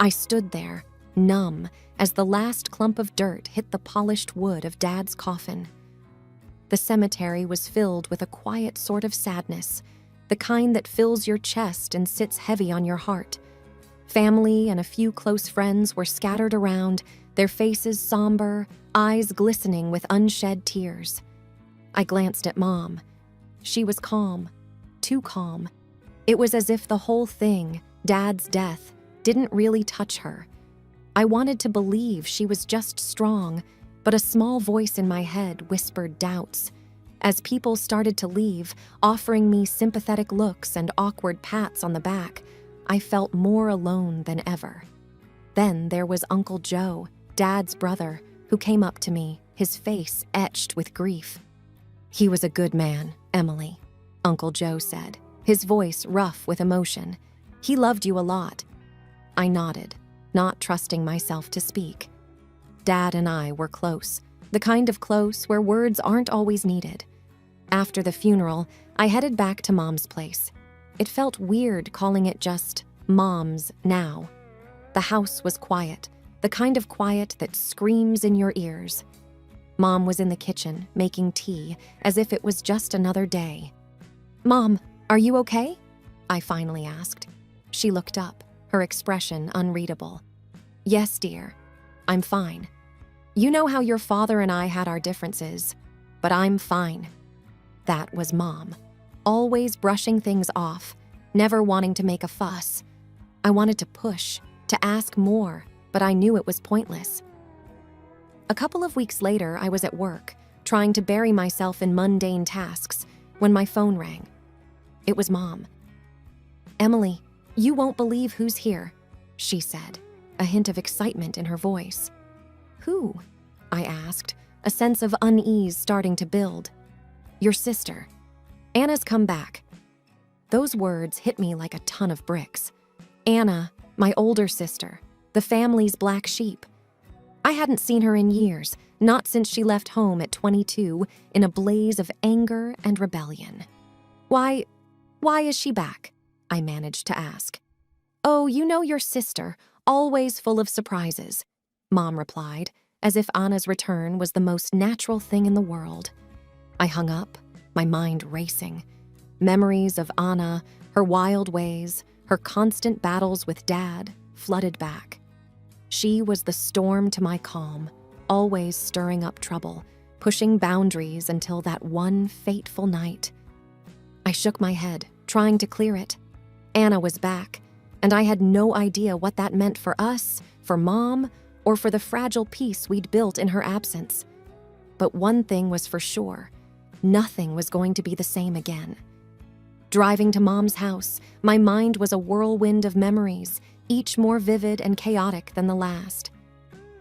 I stood there, numb, as the last clump of dirt hit the polished wood of Dad's coffin. The cemetery was filled with a quiet sort of sadness, the kind that fills your chest and sits heavy on your heart. Family and a few close friends were scattered around, their faces somber, eyes glistening with unshed tears. I glanced at Mom. She was calm, too calm. It was as if the whole thing, Dad's death, didn't really touch her. I wanted to believe she was just strong, but a small voice in my head whispered doubts. As people started to leave, offering me sympathetic looks and awkward pats on the back, I felt more alone than ever. Then there was Uncle Joe, Dad's brother, who came up to me, his face etched with grief. "He was a good man, Emily," Uncle Joe said, his voice rough with emotion. "He loved you a lot." I nodded, not trusting myself to speak. Dad and I were close, the kind of close where words aren't always needed. After the funeral, I headed back to Mom's place. It felt weird calling it just Mom's now. The house was quiet, the kind of quiet that screams in your ears. Mom was in the kitchen, making tea, as if it was just another day. "Mom, are you okay?" I finally asked. She looked up, her expression unreadable. "Yes, dear. I'm fine. You know how your father and I had our differences, but I'm fine." That was Mom, always brushing things off, never wanting to make a fuss. I wanted to push, to ask more, but I knew it was pointless. A couple of weeks later, I was at work, trying to bury myself in mundane tasks, when my phone rang. It was Mom. "Emily, you won't believe who's here," she said, a hint of excitement in her voice. "Who?" I asked, a sense of unease starting to build. "Your sister. Anna's come back." Those words hit me like a ton of bricks. Anna, my older sister, the family's black sheep. I hadn't seen her in years, not since she left home at 22 in a blaze of anger and rebellion. Why is she back?" I managed to ask. "Oh, you know your sister, always full of surprises," Mom replied, as if Anna's return was the most natural thing in the world. I hung up, my mind racing. Memories of Anna, her wild ways, her constant battles with Dad, flooded back. She was the storm to my calm, always stirring up trouble, pushing boundaries until that one fateful night. I shook my head, trying to clear it. Anna was back, and I had no idea what that meant for us, for Mom, or for the fragile peace we'd built in her absence. But one thing was for sure. Nothing was going to be the same again. Driving to Mom's house, my mind was a whirlwind of memories, each more vivid and chaotic than the last.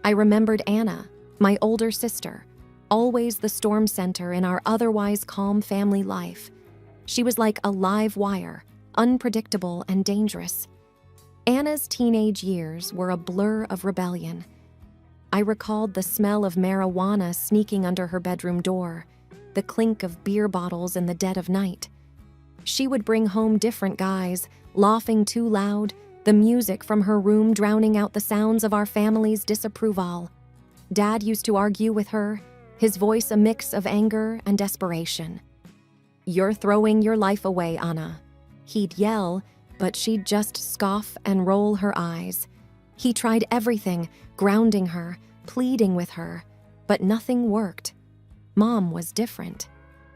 I remembered Anna, my older sister, always the storm center in our otherwise calm family life. She was like a live wire, unpredictable and dangerous. Anna's teenage years were a blur of rebellion. I recalled the smell of marijuana sneaking under her bedroom door, the clink of beer bottles in the dead of night. She would bring home different guys, laughing too loud, the music from her room drowning out the sounds of our family's disapproval. Dad used to argue with her, his voice a mix of anger and desperation. "You're throwing your life away, Anna." He'd yell, but she'd just scoff and roll her eyes. He tried everything, grounding her, pleading with her, but nothing worked. Mom was different.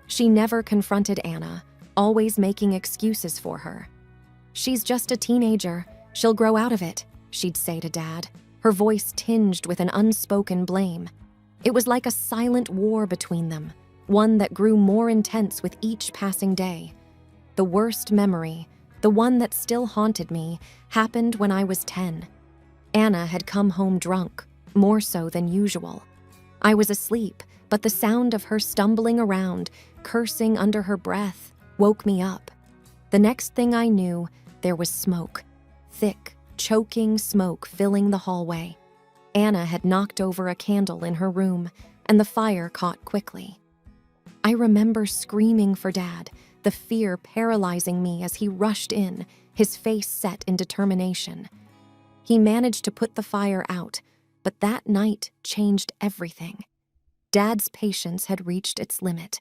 She never confronted Anna, always making excuses for her. "She's just a teenager. She'll grow out of it," she'd say to Dad, her voice tinged with an unspoken blame. It was like a silent war between them, one that grew more intense with each passing day. The worst memory, the one that still haunted me, happened when I was 10. Anna had come home drunk, more so than usual. I was asleep, but the sound of her stumbling around, cursing under her breath, woke me up. The next thing I knew, there was smoke. Thick, choking smoke filling the hallway. Anna had knocked over a candle in her room, and the fire caught quickly. I remember screaming for Dad, the fear paralyzing me as he rushed in, his face set in determination. He managed to put the fire out, but that night changed everything. Dad's patience had reached its limit.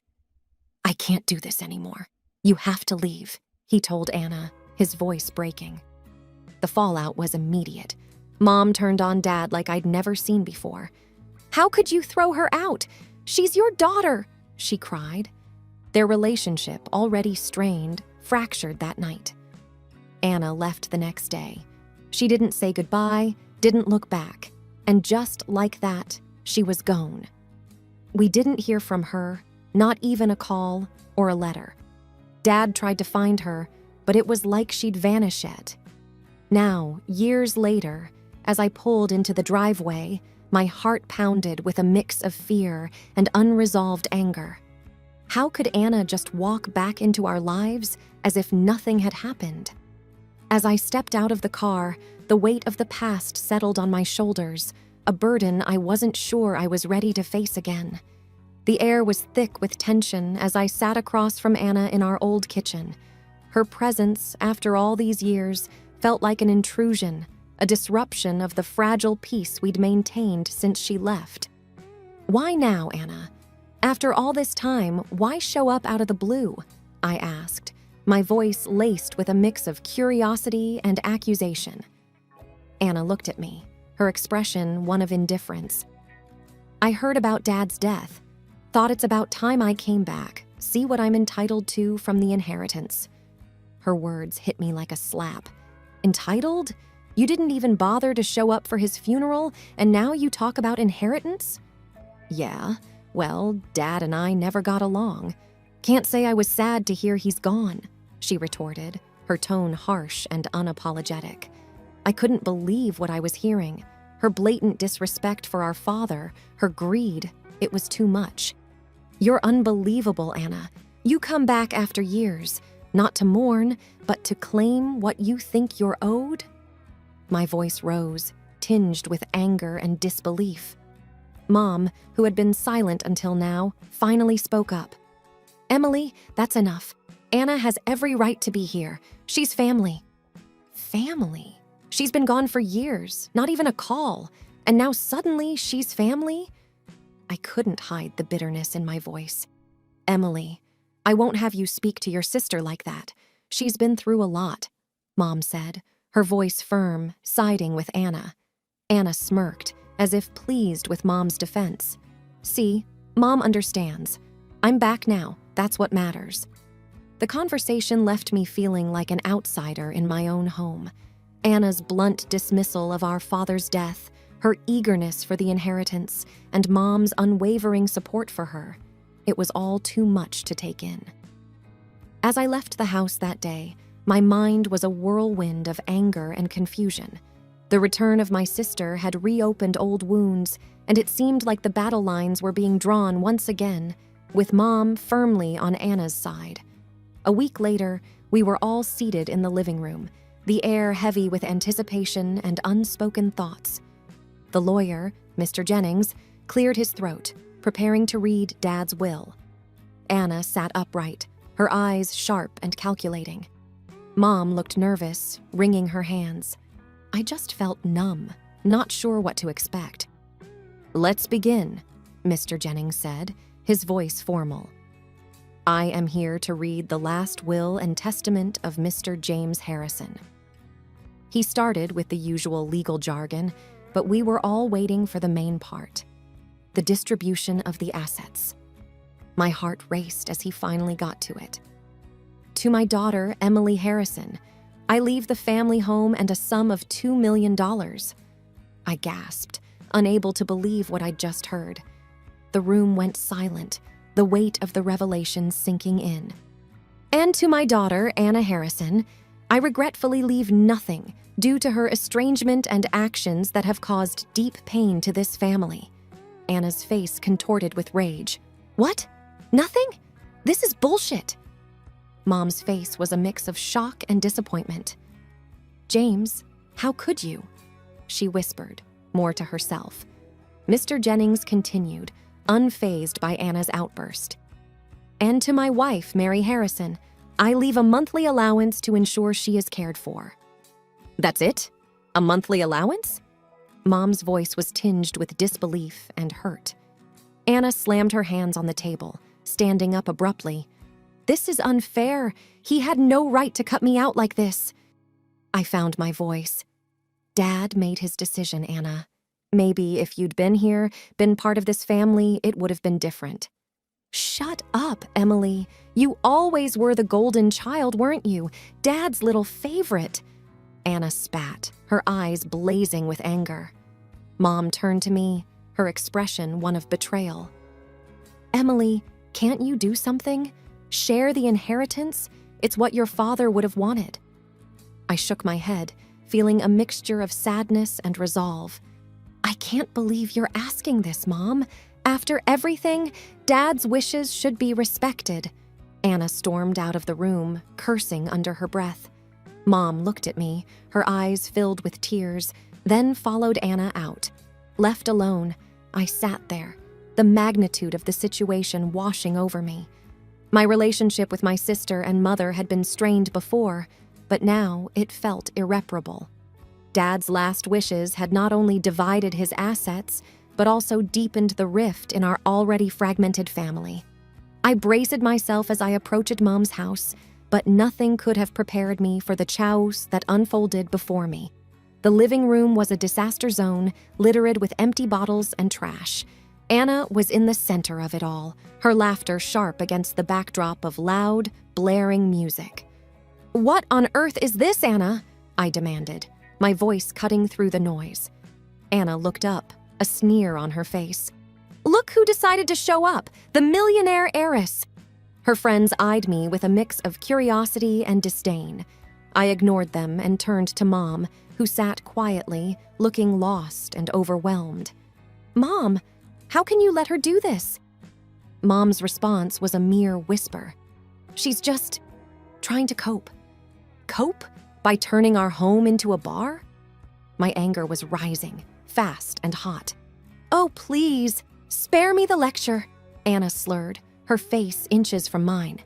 "I can't do this anymore. You have to leave," he told Anna, his voice breaking. The fallout was immediate. Mom turned on Dad like I'd never seen before. "How could you throw her out? She's your daughter," she cried. Their relationship, already strained, fractured that night. Anna left the next day. She didn't say goodbye, didn't look back, and just like that, she was gone. We didn't hear from her, not even a call or a letter. Dad tried to find her, but it was like she'd vanished. Now, years later, as I pulled into the driveway, my heart pounded with a mix of fear and unresolved anger. How could Anna just walk back into our lives as if nothing had happened? As I stepped out of the car, the weight of the past settled on my shoulders, a burden I wasn't sure I was ready to face again. The air was thick with tension as I sat across from Anna in our old kitchen. Her presence, after all these years, felt like an intrusion, a disruption of the fragile peace we'd maintained since she left. "Why now, Anna? After all this time, why show up out of the blue?" I asked, my voice laced with a mix of curiosity and accusation. Anna looked at me, her expression one of indifference. "I heard about Dad's death. Thought it's about time I came back, see what I'm entitled to from the inheritance." Her words hit me like a slap. "Entitled? You didn't even bother to show up for his funeral, and now you talk about inheritance?" "Yeah, well, Dad and I never got along. Can't say I was sad to hear he's gone," she retorted, her tone harsh and unapologetic. I couldn't believe what I was hearing. Her blatant disrespect for our father, her greed, it was too much. "You're unbelievable, Anna. You come back after years, not to mourn, but to claim what you think you're owed?" My voice rose, tinged with anger and disbelief. Mom, who had been silent until now, finally spoke up. "Emily, that's enough. Anna has every right to be here. She's family." "Family? She's been gone for years, not even a call, and now suddenly she's family?" I couldn't hide the bitterness in my voice. "Emily, I won't have you speak to your sister like that. She's been through a lot," Mom said, her voice firm, siding with Anna. Anna smirked, as if pleased with Mom's defense. "See, Mom understands. I'm back now, that's what matters." The conversation left me feeling like an outsider in my own home. Anna's blunt dismissal of our father's death, her eagerness for the inheritance, and Mom's unwavering support for her. It was all too much to take in. As I left the house that day, my mind was a whirlwind of anger and confusion. The return of my sister had reopened old wounds, and it seemed like the battle lines were being drawn once again, with Mom firmly on Anna's side. A week later, we were all seated in the living room, the air heavy with anticipation and unspoken thoughts. The lawyer, Mr. Jennings, cleared his throat, preparing to read Dad's will. Anna sat upright, her eyes sharp and calculating. Mom looked nervous, wringing her hands. I just felt numb, not sure what to expect. "Let's begin," Mr. Jennings said, his voice formal. "I am here to read the last will and testament of Mr. James Harrison." He started with the usual legal jargon, but we were all waiting for the main part, the distribution of the assets. My heart raced as he finally got to it. "To my daughter, Emily Harrison, I leave the family home and a sum of $2 million. I gasped, unable to believe what I'd just heard. The room went silent, the weight of the revelation sinking in. "And to my daughter, Anna Harrison, I regretfully leave nothing due to her estrangement and actions that have caused deep pain to this family." Anna's face contorted with rage. "What? Nothing? This is bullshit." Mom's face was a mix of shock and disappointment. "James, how could you?" she whispered, more to herself. Mr. Jennings continued, unfazed by Anna's outburst. "And to my wife, Mary Harrison, I leave a monthly allowance to ensure she is cared for." "That's it?" A monthly allowance? Mom's voice was tinged with disbelief and hurt. Anna slammed her hands on the table, standing up abruptly. This is unfair. He had no right to cut me out like this. I found my voice. Dad made his decision, Anna. Maybe if you'd been here, been part of this family, it would have been different. Shut up, Emily. You always were the golden child, weren't you? Dad's little favorite. Anna spat, her eyes blazing with anger. Mom turned to me, her expression one of betrayal. Emily, can't you do something? Share the inheritance? It's what your father would have wanted. I shook my head, feeling a mixture of sadness and resolve. I can't believe you're asking this, Mom. After everything, Dad's wishes should be respected. Anna stormed out of the room, cursing under her breath. Mom looked at me, her eyes filled with tears, then followed Anna out. Left alone, I sat there, the magnitude of the situation washing over me. My relationship with my sister and mother had been strained before, but now it felt irreparable. Dad's last wishes had not only divided his assets, but also deepened the rift in our already fragmented family. I braced myself as I approached Mom's house, but nothing could have prepared me for the chaos that unfolded before me. The living room was a disaster zone, littered with empty bottles and trash. Anna was in the center of it all, her laughter sharp against the backdrop of loud, blaring music. What on earth is this, Anna? I demanded, my voice cutting through the noise. Anna looked up, a sneer on her face. Look who decided to show up, the millionaire heiress. Her friends eyed me with a mix of curiosity and disdain. I ignored them and turned to Mom, who sat quietly, looking lost and overwhelmed. Mom, how can you let her do this? Mom's response was a mere whisper. She's just trying to cope. Cope? By turning our home into a bar? My anger was rising, fast and hot. Oh, please, spare me the lecture, Anna slurred, her face inches from mine.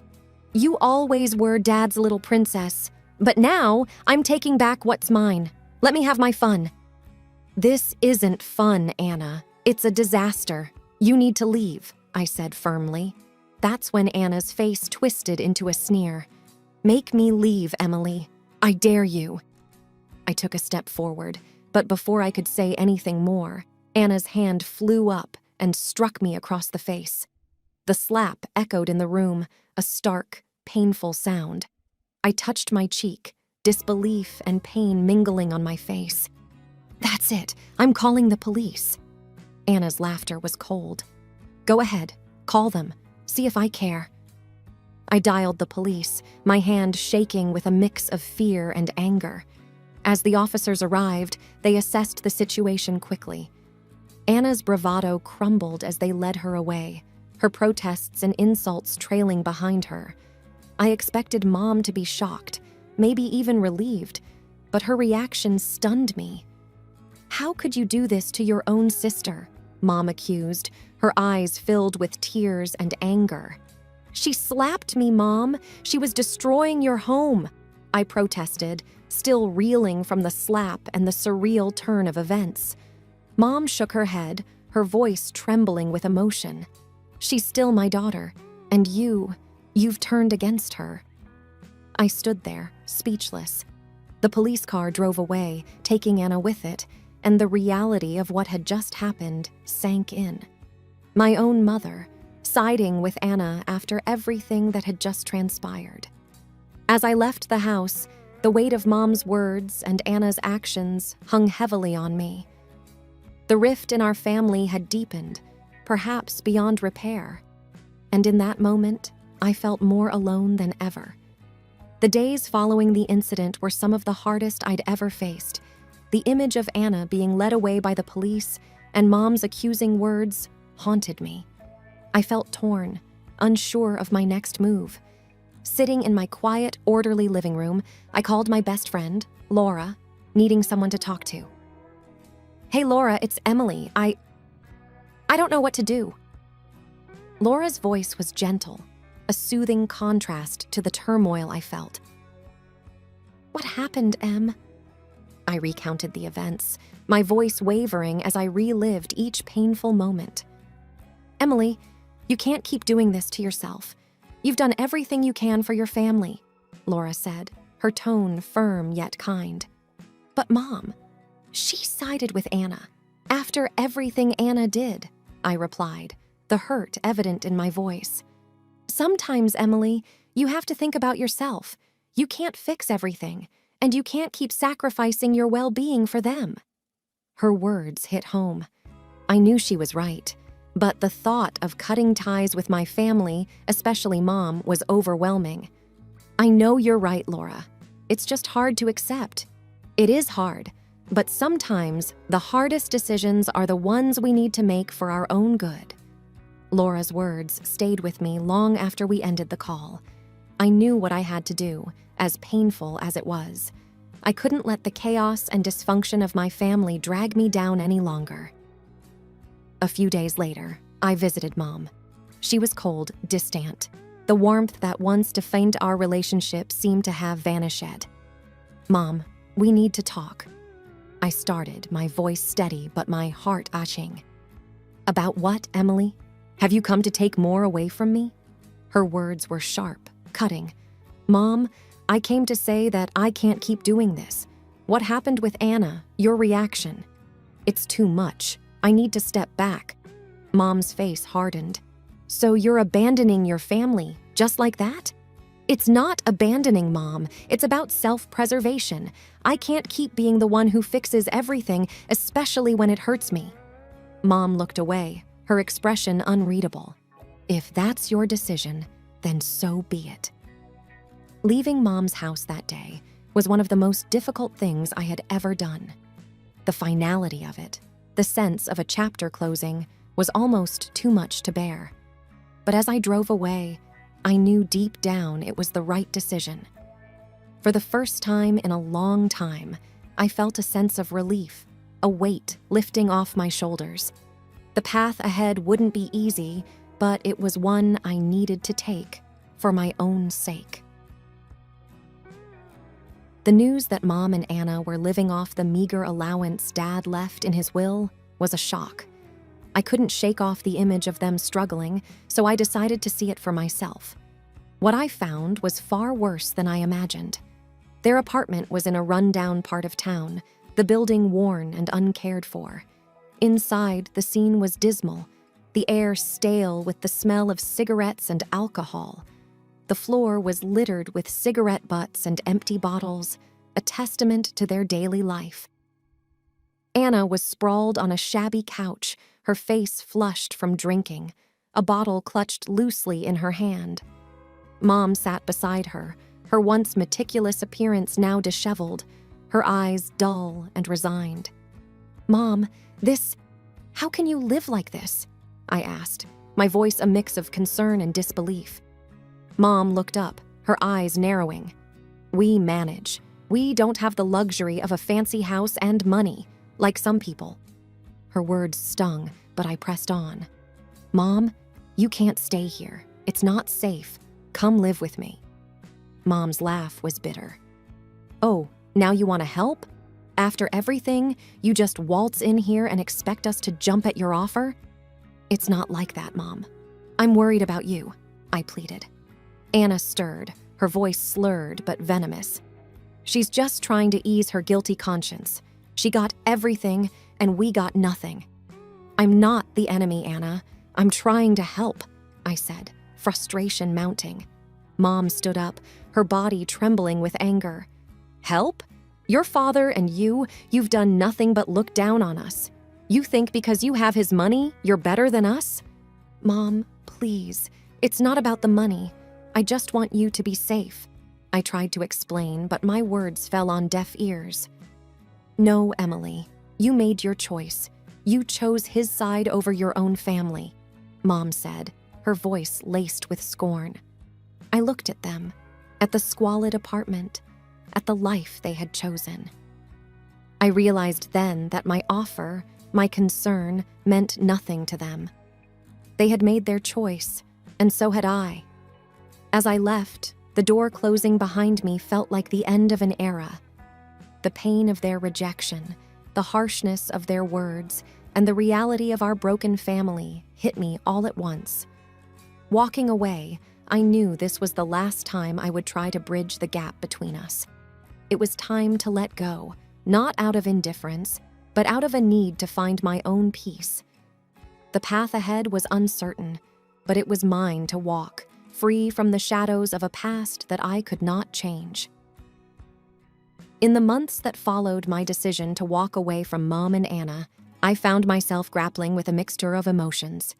You always were Dad's little princess, but now I'm taking back what's mine. Let me have my fun. This isn't fun, Anna. It's a disaster. You need to leave, I said firmly. That's when Anna's face twisted into a sneer. Make me leave, Emily. I dare you. I took a step forward, but before I could say anything more, Anna's hand flew up and struck me across the face. The slap echoed in the room, a stark, painful sound. I touched my cheek, disbelief and pain mingling on my face. That's it. I'm calling the police. Anna's laughter was cold. Go ahead. Call them. See if I care. I dialed the police, my hand shaking with a mix of fear and anger. As the officers arrived, they assessed the situation quickly. Anna's bravado crumbled as they led her away, her protests and insults trailing behind her. I expected Mom to be shocked, maybe even relieved, but her reaction stunned me. How could you do this to your own sister? Mom accused, her eyes filled with tears and anger. She slapped me, Mom. She was destroying your home, I protested, still reeling from the slap and the surreal turn of events. Mom shook her head, her voice trembling with emotion. She's still my daughter, and you've turned against her. I stood there, speechless. The police car drove away, taking Anna with it, and the reality of what had just happened sank in. My own mother, siding with Anna after everything that had just transpired. As I left the house, the weight of Mom's words and Anna's actions hung heavily on me. The rift in our family had deepened, perhaps beyond repair, and in that moment, I felt more alone than ever. The days following the incident were some of the hardest I'd ever faced. The image of Anna being led away by the police and Mom's accusing words haunted me. I felt torn, unsure of my next move. Sitting in my quiet, orderly living room, I called my best friend, Laura, needing someone to talk to. Hey, Laura, it's Emily. I don't know what to do. Laura's voice was gentle, a soothing contrast to the turmoil I felt. What happened, Em? I recounted the events, my voice wavering as I relived each painful moment. Emily, you can't keep doing this to yourself. You've done everything you can for your family, Laura said, her tone firm yet kind. But Mom, she sided with Anna. After everything Anna did, I replied, the hurt evident in my voice. Sometimes, Emily, you have to think about yourself. You can't fix everything, and you can't keep sacrificing your well-being for them. Her words hit home. I knew she was right, but the thought of cutting ties with my family, especially Mom, was overwhelming. I know you're right, Laura. It's just hard to accept. It is hard, but sometimes the hardest decisions are the ones we need to make for our own good. Laura's words stayed with me long after we ended the call. I knew what I had to do, as painful as it was. I couldn't let the chaos and dysfunction of my family drag me down any longer. A few days later, I visited Mom. She was cold, distant. The warmth that once defined our relationship seemed to have vanished. Mom, we need to talk. I started, my voice steady but my heart aching. About what, Emily? Have you come to take more away from me? Her words were sharp, cutting. Mom, I came to say that I can't keep doing this. What happened with Anna, your reaction? It's too much. I need to step back. Mom's face hardened. So you're abandoning your family, just like that? It's not abandoning, Mom. It's about self-preservation. I can't keep being the one who fixes everything, especially when it hurts me. Mom looked away, her expression unreadable. If that's your decision, then so be it. Leaving Mom's house that day was one of the most difficult things I had ever done. The finality of it, the sense of a chapter closing, was almost too much to bear. But as I drove away, I knew deep down it was the right decision. For the first time in a long time, I felt a sense of relief, a weight lifting off my shoulders. The path ahead wouldn't be easy, but it was one I needed to take for my own sake. The news that Mom and Anna were living off the meager allowance Dad left in his will was a shock. I couldn't shake off the image of them struggling, so I decided to see it for myself. What I found was far worse than I imagined. Their apartment was in a rundown part of town, the building worn and uncared for. Inside, the scene was dismal, the air stale with the smell of cigarettes and alcohol. The floor was littered with cigarette butts and empty bottles, a testament to their daily life. Anna was sprawled on a shabby couch, her face flushed from drinking, a bottle clutched loosely in her hand. Mom sat beside her, her once meticulous appearance now disheveled, her eyes dull and resigned. Mom, how can you live like this? I asked, my voice a mix of concern and disbelief. Mom looked up, her eyes narrowing. We manage. We don't have the luxury of a fancy house and money, like some people. Her words stung, but I pressed on. Mom, you can't stay here. It's not safe. Come live with me. Mom's laugh was bitter. Oh, now you want to help? After everything, you just waltz in here and expect us to jump at your offer? It's not like that, Mom. I'm worried about you, I pleaded. Anna stirred, her voice slurred but venomous. She's just trying to ease her guilty conscience. She got everything, and we got nothing. I'm not the enemy, Anna. I'm trying to help, I said, frustration mounting. Mom stood up, her body trembling with anger. Help? Your father and you've done nothing but look down on us. You think because you have his money, you're better than us? Mom, please. It's not about the money. I just want you to be safe. I tried to explain, but my words fell on deaf ears. No, Emily. You made your choice. You chose his side over your own family, Mom said, her voice laced with scorn. I looked at them, at the squalid apartment, at the life they had chosen. I realized then that my offer, my concern, meant nothing to them. They had made their choice, and so had I. As I left, the door closing behind me felt like the end of an era. The pain of their rejection, the harshness of their words, and the reality of our broken family hit me all at once. Walking away, I knew this was the last time I would try to bridge the gap between us. It was time to let go, not out of indifference, but out of a need to find my own peace. The path ahead was uncertain, but it was mine to walk, free from the shadows of a past that I could not change. In the months that followed my decision to walk away from Mom and Anna, I found myself grappling with a mixture of emotions.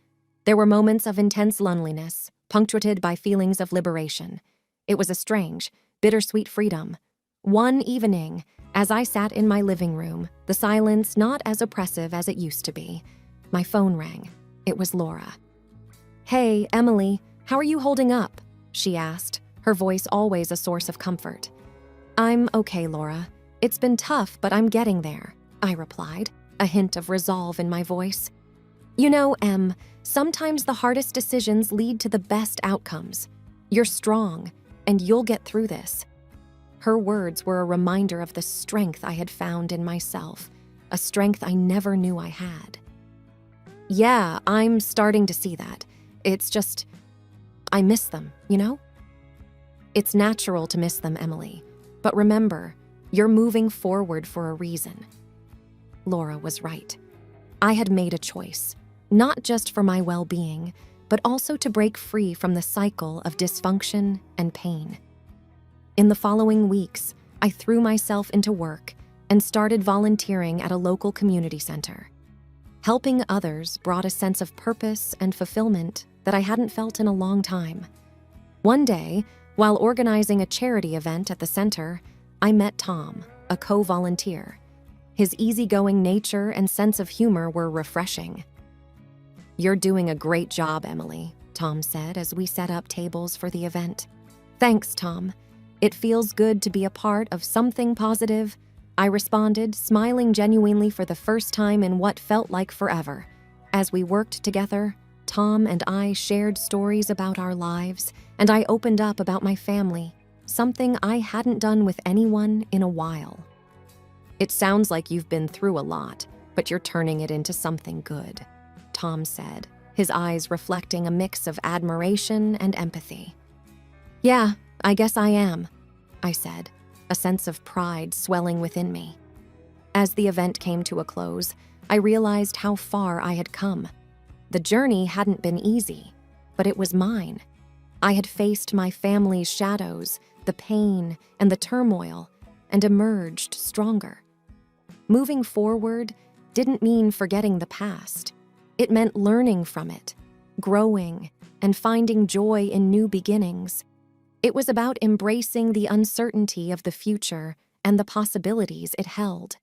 There were moments of intense loneliness, punctuated by feelings of liberation. It was a strange, bittersweet freedom. One evening, as I sat in my living room, the silence not as oppressive as it used to be, my phone rang. It was Laura. "Hey, Emily, how are you holding up?" she asked, her voice always a source of comfort. "I'm okay, Laura. It's been tough, but I'm getting there," I replied, a hint of resolve in my voice. "You know, Em, sometimes the hardest decisions lead to the best outcomes. You're strong, and you'll get through this." Her words were a reminder of the strength I had found in myself, a strength I never knew I had. "Yeah, I'm starting to see that. It's just, I miss them, you know?" "It's natural to miss them, Emily. But remember, you're moving forward for a reason." Laura was right. I had made a choice, not just for my well-being, but also to break free from the cycle of dysfunction and pain. In the following weeks, I threw myself into work and started volunteering at a local community center. Helping others brought a sense of purpose and fulfillment that I hadn't felt in a long time. One day, while organizing a charity event at the center, I met Tom, a co-volunteer. His easygoing nature and sense of humor were refreshing. "You're doing a great job, Emily," Tom said as we set up tables for the event. "Thanks, Tom. It feels good to be a part of something positive," I responded, smiling genuinely for the first time in what felt like forever. As we worked together, Tom and I shared stories about our lives, and I opened up about my family, something I hadn't done with anyone in a while. "It sounds like you've been through a lot, but you're turning it into something good," Tom said, his eyes reflecting a mix of admiration and empathy. "Yeah, I guess I am," I said, a sense of pride swelling within me. As the event came to a close, I realized how far I had come. The journey hadn't been easy, but it was mine. I had faced my family's shadows, the pain, and the turmoil, and emerged stronger. Moving forward didn't mean forgetting the past. It meant learning from it, growing, and finding joy in new beginnings. It was about embracing the uncertainty of the future and the possibilities it held.